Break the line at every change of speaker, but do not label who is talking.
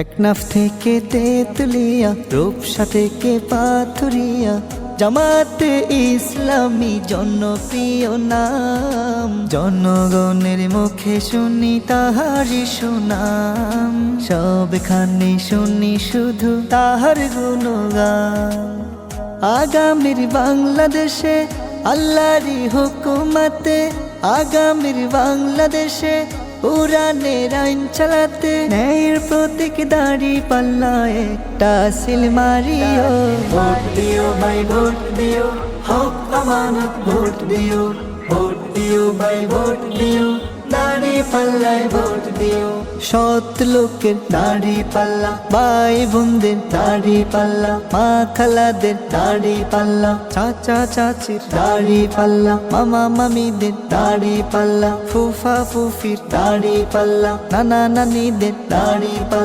টেকনাফ থেকে তেতুলিয়া, রূপসা থেকে পাথুরিয়া, জামাতে ইসলামী জনপ্রিয় নাম। জনগণের মুখে শুনি তাহারি সুনাম, সবখানে শুনি শুধু তাহার গুণগান। আগামীর বাংলাদেশে আল্লাহরই হুকুমতে, আগামীর বাংলাদেশে কোরআনের আইন চালাতে, ন্যায়ের প্রতীক দাঁড়িপাল্লা একটা সিল মারিও। ভোট দিও ভাই ভোট দিও, হক আমানত ভোট দিও। ভোট দিও ভাই ভোট দিও, দাঁড়িপাল্লায় ভোট দিও। সৎ লোকের দাঁড়িপাল্লা, ভাই বোনদের দাঁড়িপাল্লা, মা খালাদের দাঁড়িপাল্লা, চাচা চাচির দাঁড়িপাল্লা, মামা মামিদের দাঁড়িপাল্লা, ফুফা ফুফির দাঁড়িপাল্লা, নানা নানিদের দাঁড়িপাল্লা।